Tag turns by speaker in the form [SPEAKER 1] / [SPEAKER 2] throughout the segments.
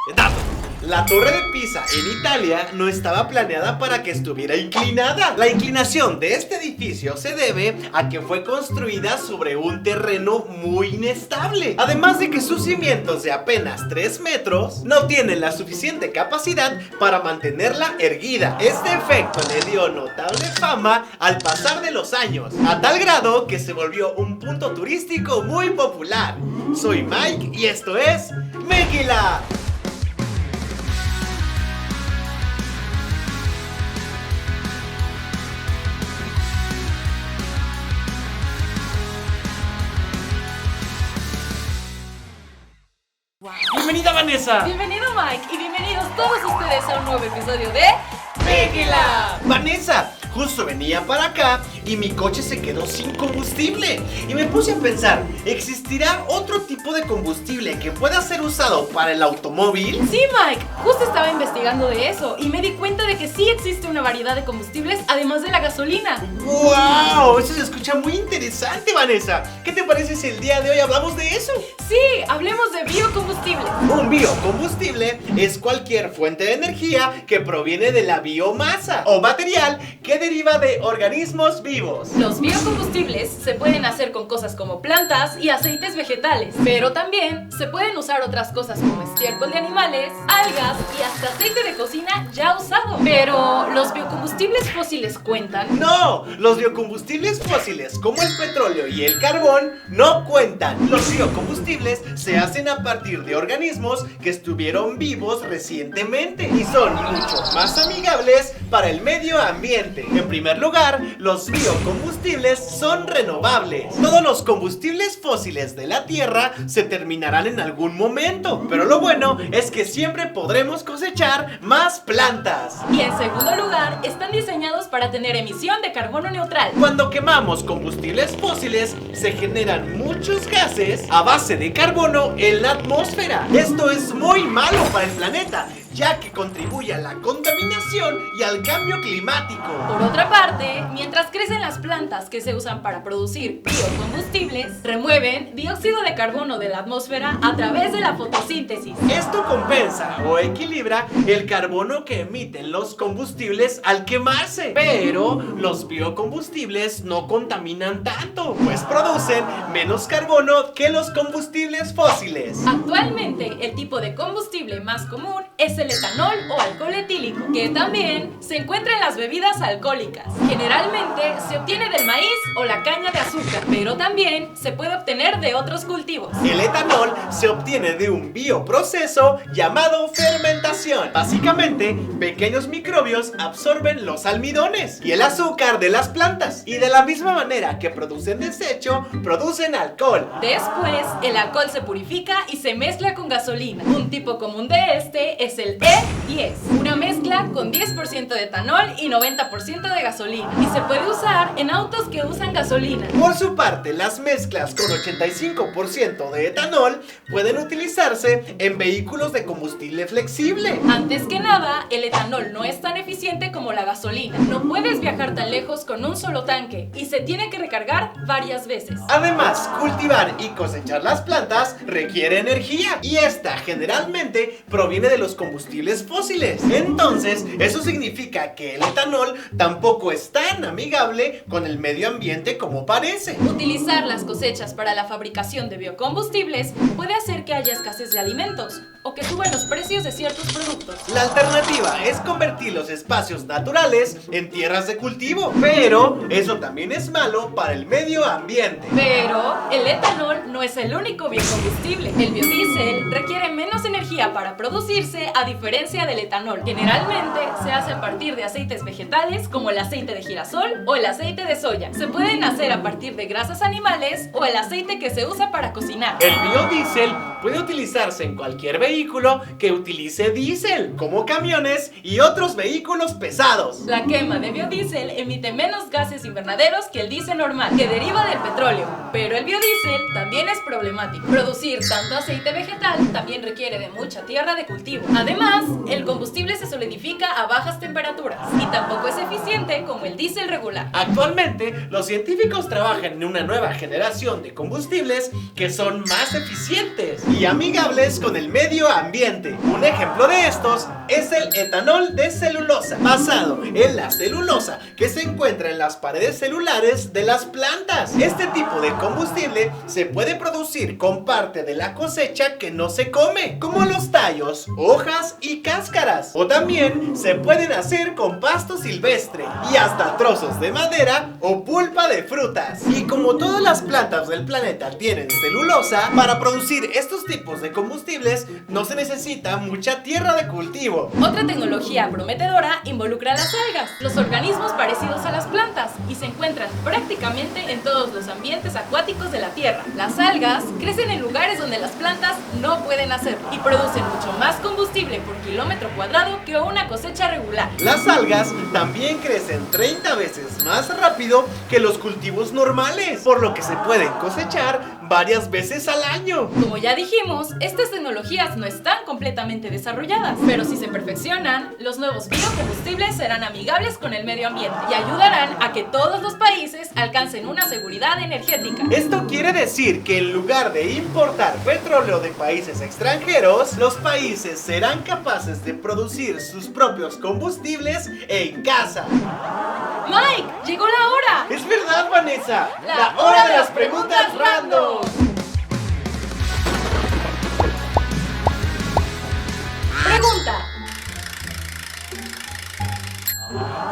[SPEAKER 1] Dato: la Torre de Pisa en Italia no estaba planeada para que estuviera inclinada. La inclinación de este edificio se debe a que fue construida sobre un terreno muy inestable. Además de que sus cimientos de apenas 3 metros no tienen la suficiente capacidad para mantenerla erguida. Este efecto le dio notable fama al pasar de los años, a tal grado que se volvió un punto turístico muy popular. Soy Mike y esto es Megila. Bienvenida, Vanessa.
[SPEAKER 2] Bienvenido, Mike, y bienvenidos todos ustedes a un nuevo episodio de Megila.
[SPEAKER 1] Vanessa, justo venía para acá y mi coche se quedó sin combustible. Y me puse a pensar, ¿existirá otro tipo de combustible que pueda ser usado para el automóvil?
[SPEAKER 2] Sí, Mike, justo estaba investigando de eso y me di cuenta de que sí existe una variedad de combustibles además de la gasolina.
[SPEAKER 1] ¡Wow! Eso se escucha muy interesante, Vanessa. ¿Qué te parece si el día de hoy hablamos de eso?
[SPEAKER 2] Sí, hablemos de biocombustibles.
[SPEAKER 1] Un biocombustible es cualquier fuente de energía que proviene de la biomasa o material que deriva de organismos vivos.
[SPEAKER 2] Los biocombustibles se pueden hacer con cosas como plantas y aceites vegetales, pero también se pueden usar otras cosas como estiércol de animales, algas y hasta aceite de cocina ya usado. Pero, ¿los biocombustibles fósiles cuentan?
[SPEAKER 1] No, los biocombustibles fósiles como el petróleo y el carbón no cuentan. Los biocombustibles se hacen a partir de organismos que estuvieron vivos recientemente y son mucho más amigables para el medio ambiente. En primer lugar, los biocombustibles son renovables. Todos los combustibles fósiles de la Tierra se terminarán en algún momento, pero lo bueno es que siempre podremos cosechar más plantas.
[SPEAKER 2] Y en segundo lugar, están diseñados para tener emisión de carbono neutral.
[SPEAKER 1] Cuando quemamos combustibles fósiles, se generan muchos gases a base de carbono en la atmósfera. Esto es muy malo para el planeta, ya que contribuye a la contaminación y al cambio climático.
[SPEAKER 2] Por otra parte, mientras crecen las plantas que se usan para producir biocombustibles, remueven dióxido de carbono de la atmósfera a través de la fotosíntesis.
[SPEAKER 1] Esto compensa o equilibra el carbono que emiten los combustibles al quemarse. Pero los biocombustibles no contaminan tanto, pues producen menos carbono que los combustibles fósiles.
[SPEAKER 2] Actualmente, el tipo de combustible más común es el etanol o alcohol etílico, que también se encuentra en las bebidas alcohólicas. Generalmente se obtiene del maíz o la caña de azúcar, pero también se puede obtener de otros cultivos.
[SPEAKER 1] El etanol se obtiene de un bioproceso llamado fermentación. Básicamente, pequeños microbios absorben los almidones y el azúcar de las plantas, y de la misma manera que producen desecho, producen alcohol.
[SPEAKER 2] Después, el alcohol se purifica y se mezcla con gasolina. Un tipo común de este es el E10, una mezcla con 10% de etanol y 90% de gasolina, y se puede usar en autos que usan gasolina.
[SPEAKER 1] Por su parte, las mezclas con 85% de etanol pueden utilizarse en vehículos de combustible flexible.
[SPEAKER 2] Antes que nada, el etanol no es tan eficiente como la gasolina. No puedes viajar tan lejos con un solo tanque y se tiene que recargar varias veces.
[SPEAKER 1] Además, cultivar y cosechar las plantas requiere energía, y esta generalmente proviene de los combustibles fósiles. Entonces, eso significa que el etanol tampoco es tan amigable con el medio ambiente como parece.
[SPEAKER 2] Utilizar las cosechas para la fabricación de biocombustibles puede hacer que haya escasez de alimentos o que suban los precios de ciertos productos.
[SPEAKER 1] La alternativa es convertir los espacios naturales en tierras de cultivo, pero eso también es malo para el medio ambiente.
[SPEAKER 2] Pero el etanol no es el único biocombustible. El biodiesel requiere menos energía para producirse, a diferencia del etanol. Generalmente se hace a partir de aceites vegetales como el aceite de girasol o el aceite de soya. Se pueden hacer a partir de grasas animales o el aceite que se usa para cocinar.
[SPEAKER 1] El biodiesel puede utilizarse en cualquier vehículo que utilice diésel, como camiones y otros vehículos pesados.
[SPEAKER 2] La quema de biodiesel emite menos gases invernaderos que el diésel normal, que deriva del petróleo. Pero el biodiesel también es problemático. Producir tanto aceite vegetal también requiere de mucha tierra de cultivo. Además, el combustible se solidifica a bajas temperaturas y tampoco es eficiente como el diésel regular.
[SPEAKER 1] Actualmente, los científicos trabajan en una nueva generación de combustibles que son más eficientes, y y amigables con el medio ambiente. Un ejemplo de estos es el etanol de celulosa, basado en la celulosa que se encuentra en las paredes celulares de las plantas. Este tipo de combustible se puede producir con parte de la cosecha que no se come, como los tallos, hojas y cáscaras. O también se pueden hacer con pasto silvestre y hasta trozos de madera o pulpa de frutas. Y como todas las plantas del planeta tienen celulosa, para producir estos tipos de combustibles no se necesita mucha tierra de cultivo.
[SPEAKER 2] Otra tecnología prometedora involucra las algas, los organismos parecidos a las plantas, y se encuentran prácticamente en todos los ambientes acuáticos de la Tierra. Las algas crecen en lugares donde las plantas no pueden hacerlo y producen mucho más combustible por kilómetro cuadrado que una cosecha regular.
[SPEAKER 1] Las algas también crecen 30 veces más rápido que los cultivos normales, por lo que se pueden cosechar varias veces al año.
[SPEAKER 2] Como ya dijimos, estas tecnologías no están completamente desarrolladas, pero si se perfeccionan, los nuevos biocombustibles serán amigables con el medio ambiente y ayudarán a que todos los países alcancen una seguridad energética.
[SPEAKER 1] Esto quiere decir que en lugar de importar petróleo de países extranjeros, los países serán capaces de producir sus propios combustibles en casa.
[SPEAKER 2] Mike, llegó la hora.
[SPEAKER 1] Es verdad, Vanessa,
[SPEAKER 2] La hora de las preguntas random. Pregunta.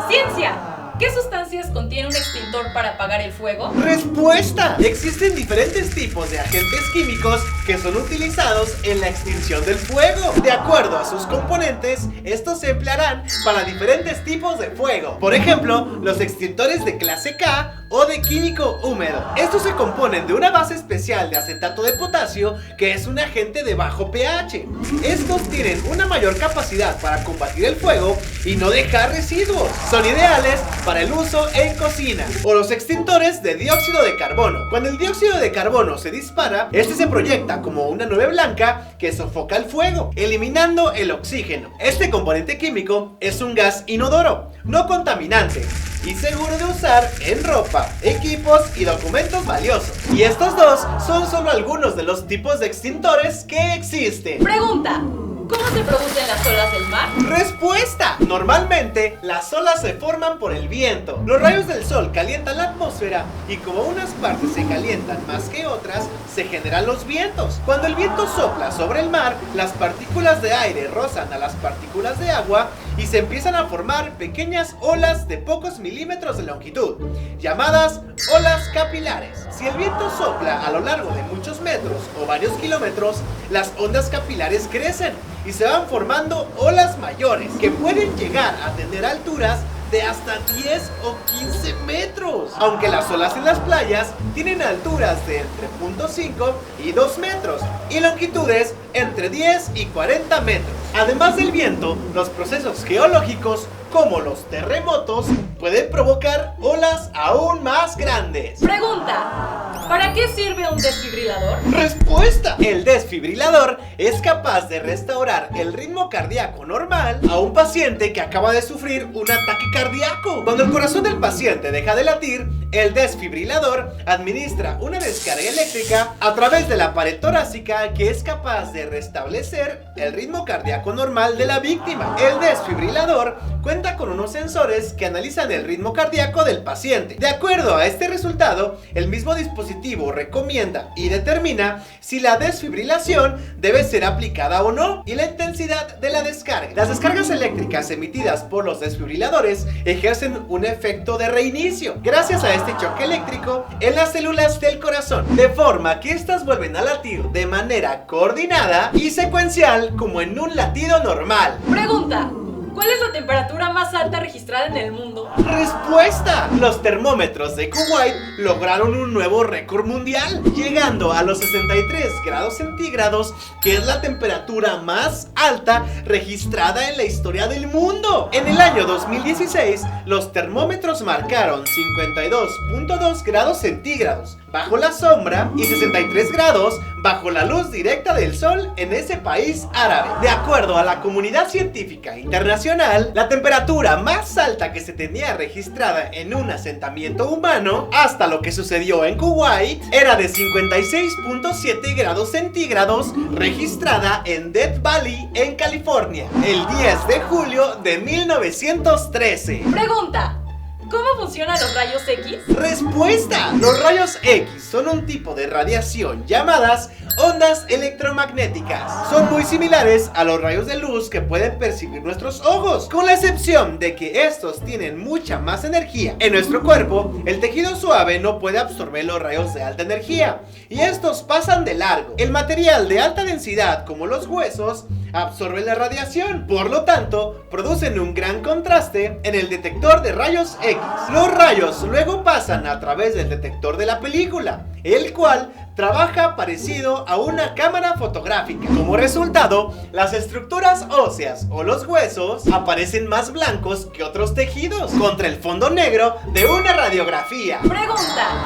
[SPEAKER 2] Ciencia. ¿Qué sustancias contiene un extintor para apagar el fuego?
[SPEAKER 1] ¡Respuesta! Existen diferentes tipos de agentes químicos que son utilizados en la extinción del fuego. De acuerdo a sus componentes, estos se emplearán para diferentes tipos de fuego. Por ejemplo, los extintores de clase K o de químico húmedo. Estos se componen de una base especial de acetato de potasio, que es un agente de bajo pH. Estos tienen una mayor capacidad para combatir el fuego y no dejar residuos. Son ideales para el uso en cocina. O los extintores de dióxido de carbono. Cuando el dióxido de carbono se dispara, este se proyecta como una nube blanca que sofoca el fuego, eliminando el oxígeno. Este componente químico es un gas inodoro, no contaminante y seguro de usar en ropa, equipos y documentos valiosos. Y estos dos son solo algunos de los tipos de extintores que existen.
[SPEAKER 2] Pregunta. ¿Cómo se producen las olas del mar?
[SPEAKER 1] Respuesta. Normalmente las olas se forman por el viento. Los rayos del sol calientan la atmósfera y como unas partes se calientan más que otras, se generan los vientos. Cuando el viento sopla sobre el mar, las partículas de aire rozan a las partículas de agua y se empiezan a formar pequeñas olas de pocos milímetros de longitud, llamadas olas capilares. Si el viento sopla a lo largo de muchos metros o varios kilómetros, las ondas capilares crecen y se van formando olas mayores que pueden llegar a tener alturas de hasta 10 o 15 metros. Aunque las olas en las playas tienen alturas de entre 0.5 y 2 metros y longitudes entre 10 y 40 metros. Además del viento, los procesos geológicos como los terremotos pueden provocar olas aún más grandes.
[SPEAKER 2] Pregunta. ¿Para qué sirve un desfibrilador?
[SPEAKER 1] Respuesta. El desfibrilador es capaz de restaurar el ritmo cardíaco normal a un paciente que acaba de sufrir un ataque cardíaco. Cuando el corazón del paciente deja de latir, el desfibrilador administra una descarga eléctrica a través de la pared torácica que es capaz de restablecer el ritmo cardíaco normal de la víctima. El desfibrilador cuenta con unos sensores que analizan el ritmo cardíaco del paciente. De acuerdo a este resultado, el mismo dispositivo recomienda y determina si la desfibrilación debe ser aplicada o no y la intensidad de la descarga. Las descargas eléctricas emitidas por los desfibriladores ejercen un efecto de reinicio gracias a este choque eléctrico en las células del corazón, de forma que estas vuelven a latir de manera coordinada y secuencial como en un latido normal.
[SPEAKER 2] Pregunta. ¿Cuál es la temperatura más alta registrada en el mundo?
[SPEAKER 1] Respuesta. Los termómetros de Kuwait lograron un nuevo récord mundial, llegando a los 63 grados centígrados, que es la temperatura más alta registrada en la historia del mundo. En el año 2016, los termómetros marcaron 52.2 grados centígrados, bajo la sombra y 63 grados bajo la luz directa del sol en ese país árabe. De acuerdo a la comunidad científica internacional, la temperatura más alta que se tenía registrada en un asentamiento humano, hasta lo que sucedió en Kuwait, era de 56.7 grados centígrados, registrada en Death Valley, en California, el 10 de julio de 1913.
[SPEAKER 2] Pregunta: ¿cómo funcionan los rayos X?
[SPEAKER 1] Respuesta: los rayos X son un tipo de radiación llamadas ondas electromagnéticas. Son muy similares a los rayos de luz que pueden percibir nuestros ojos, con la excepción de que estos tienen mucha más energía. En nuestro cuerpo, el tejido suave no puede absorber los rayos de alta energía y estos pasan de largo. El material de alta densidad, como los huesos, absorben la radiación, por lo tanto, producen un gran contraste en el detector de rayos X. Los rayos luego pasan a través del detector de la película, el cual trabaja parecido a una cámara fotográfica. Como resultado, las estructuras óseas o los huesos aparecen más blancos que otros tejidos, contra el fondo negro de una radiografía.
[SPEAKER 2] Pregunta: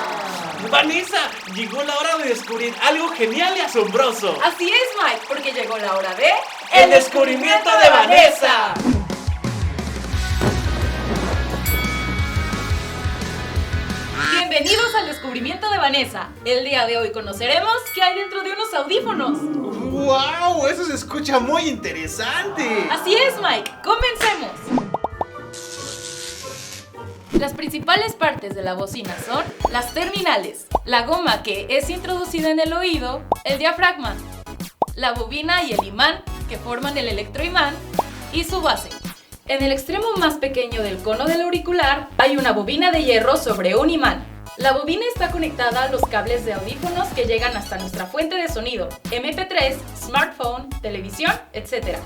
[SPEAKER 1] Vanessa, llegó la hora de descubrir algo genial y asombroso.
[SPEAKER 2] así es, Mike, porque llegó la hora de...
[SPEAKER 1] ¡El descubrimiento de Vanessa!
[SPEAKER 2] Bienvenidos al descubrimiento de Vanessa. El día de hoy conoceremos qué hay dentro de unos audífonos.
[SPEAKER 1] ¡Wow! Eso se escucha muy interesante.
[SPEAKER 2] Así es, Mike. Comencemos. Las principales partes de la bocina son las terminales, la goma que es introducida en el oído, el diafragma, la bobina y el imán que forman el electroimán y su base. En el extremo más pequeño del cono del auricular hay una bobina de hierro sobre un imán. La bobina está conectada a los cables de audífonos que llegan hasta nuestra fuente de sonido, MP3, smartphone, televisión, etc.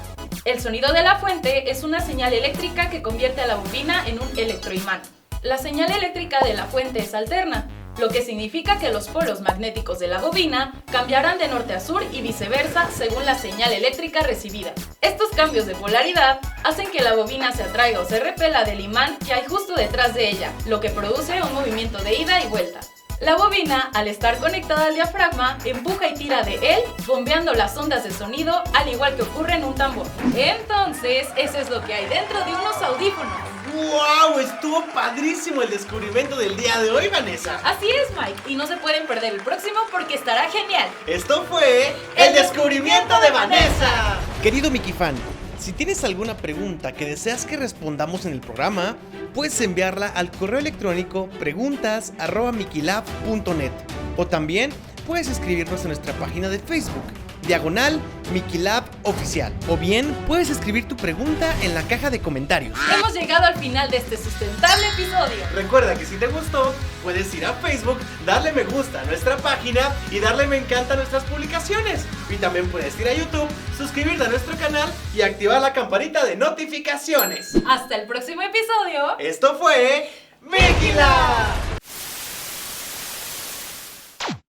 [SPEAKER 2] El sonido de la fuente es una señal eléctrica que convierte a la bobina en un electroimán. La señal eléctrica de la fuente es alterna, lo que significa que los polos magnéticos de la bobina cambiarán de norte a sur y viceversa según la señal eléctrica recibida. Estos cambios de polaridad hacen que la bobina se atraiga o se repela del imán que hay justo detrás de ella, lo que produce un movimiento de ida y vuelta. La bobina, al estar conectada al diafragma, empuja y tira de él, bombeando las ondas de sonido, al igual que ocurre en un tambor. Entonces, eso es lo que hay dentro de unos audífonos.
[SPEAKER 1] ¡Wow! Estuvo padrísimo el descubrimiento del día de hoy, Vanessa.
[SPEAKER 2] Así es, Mike, y no se pueden perder el próximo porque estará genial.
[SPEAKER 1] Esto fue el descubrimiento de Vanessa. Querido Mickey Fan, si tienes alguna pregunta que deseas que respondamos en el programa, puedes enviarla al correo electrónico preguntas@mikilab.net o también puedes escribirnos en nuestra página de Facebook, /Mikilab Oficial, o bien puedes escribir tu pregunta en la caja de comentarios.
[SPEAKER 2] Hemos llegado al final de este sustentable episodio.
[SPEAKER 1] Recuerda que si te gustó, puedes ir a Facebook, darle me gusta a nuestra página y darle me encanta a nuestras publicaciones. Y también puedes ir a YouTube, suscribirte a nuestro canal y activar la campanita de notificaciones.
[SPEAKER 2] Hasta el próximo episodio.
[SPEAKER 1] Esto fue Mikilab.